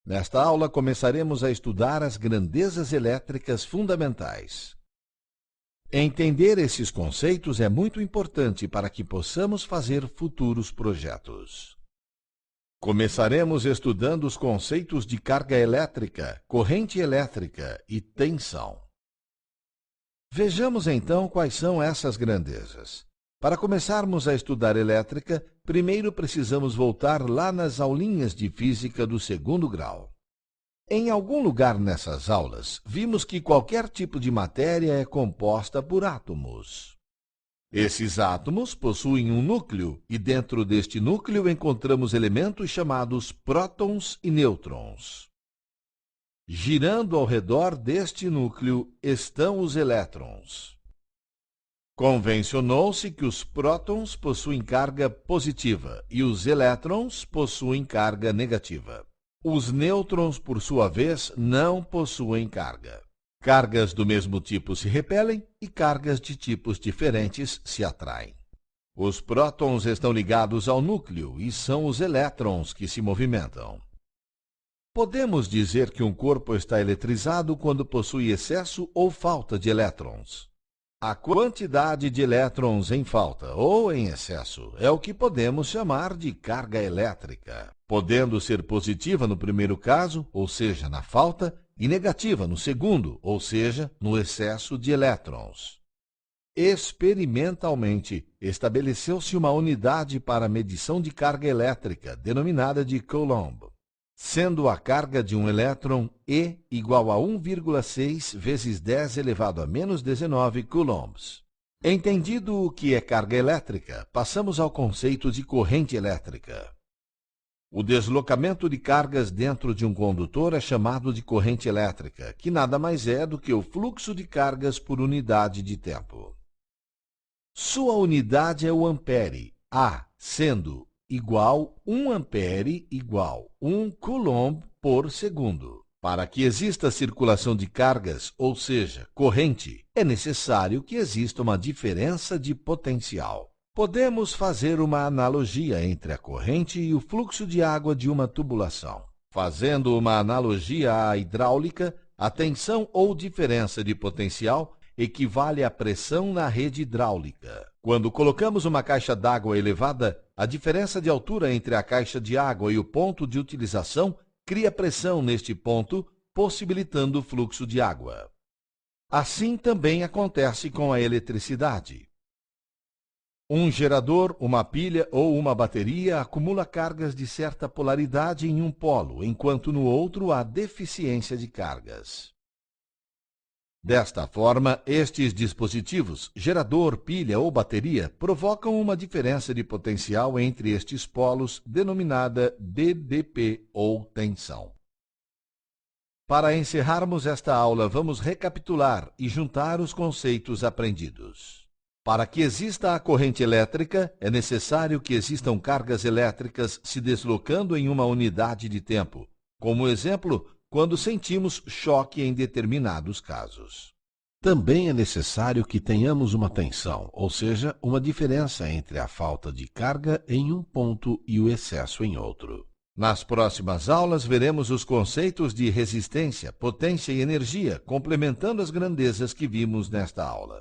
Nesta aula, começaremos a estudar as grandezas elétricas fundamentais. Entender esses conceitos é muito importante para que possamos fazer futuros projetos. Começaremos estudando os conceitos de carga elétrica, corrente elétrica e tensão. Vejamos então quais são essas grandezas. Para começarmos a estudar elétrica, primeiro precisamos voltar lá nas aulinhas de física do segundo grau. Em algum lugar nessas aulas, vimos que qualquer tipo de matéria é composta por átomos. Esses átomos possuem um núcleo e dentro deste núcleo encontramos elementos chamados prótons e nêutrons. Girando ao redor deste núcleo estão os elétrons. Convencionou-se que os prótons possuem carga positiva e os elétrons possuem carga negativa. Os nêutrons, por sua vez, não possuem carga. Cargas do mesmo tipo se repelem e cargas de tipos diferentes se atraem. Os prótons estão ligados ao núcleo e são os elétrons que se movimentam. Podemos dizer que um corpo está eletrizado quando possui excesso ou falta de elétrons. A quantidade de elétrons em falta ou em excesso é o que podemos chamar de carga elétrica, podendo ser positiva no primeiro caso, ou seja, na falta, e negativa no segundo, ou seja, no excesso de elétrons. Experimentalmente, estabeleceu-se uma unidade para a medição de carga elétrica, denominada de Coulomb, sendo a carga de um elétron E igual a 1,6 vezes 10 elevado a menos 19 coulombs. Entendido o que é carga elétrica, passamos ao conceito de corrente elétrica. O deslocamento de cargas dentro de um condutor é chamado de corrente elétrica, que nada mais é do que o fluxo de cargas por unidade de tempo. Sua unidade é o ampere, A sendo igual 1 ampere igual 1 coulomb por segundo. Para que exista circulação de cargas, ou seja, corrente, é necessário que exista uma diferença de potencial. Podemos fazer uma analogia entre a corrente e o fluxo de água de uma tubulação. Fazendo uma analogia à hidráulica, a tensão ou diferença de potencial equivale à pressão na rede hidráulica. Quando colocamos uma caixa d'água elevada, a diferença de altura entre a caixa de água e o ponto de utilização cria pressão neste ponto, possibilitando o fluxo de água. Assim também acontece com a eletricidade. Um gerador, uma pilha ou uma bateria acumula cargas de certa polaridade em um polo, enquanto no outro há deficiência de cargas. Desta forma, estes dispositivos, gerador, pilha ou bateria, provocam uma diferença de potencial entre estes polos, denominada DDP ou tensão. Para encerrarmos esta aula, vamos recapitular e juntar os conceitos aprendidos. Para que exista a corrente elétrica, é necessário que existam cargas elétricas se deslocando em uma unidade de tempo. Como exemplo, quando sentimos choque em determinados casos. Também é necessário que tenhamos uma tensão, ou seja, uma diferença entre a falta de carga em um ponto e o excesso em outro. Nas próximas aulas, veremos os conceitos de resistência, potência e energia, complementando as grandezas que vimos nesta aula.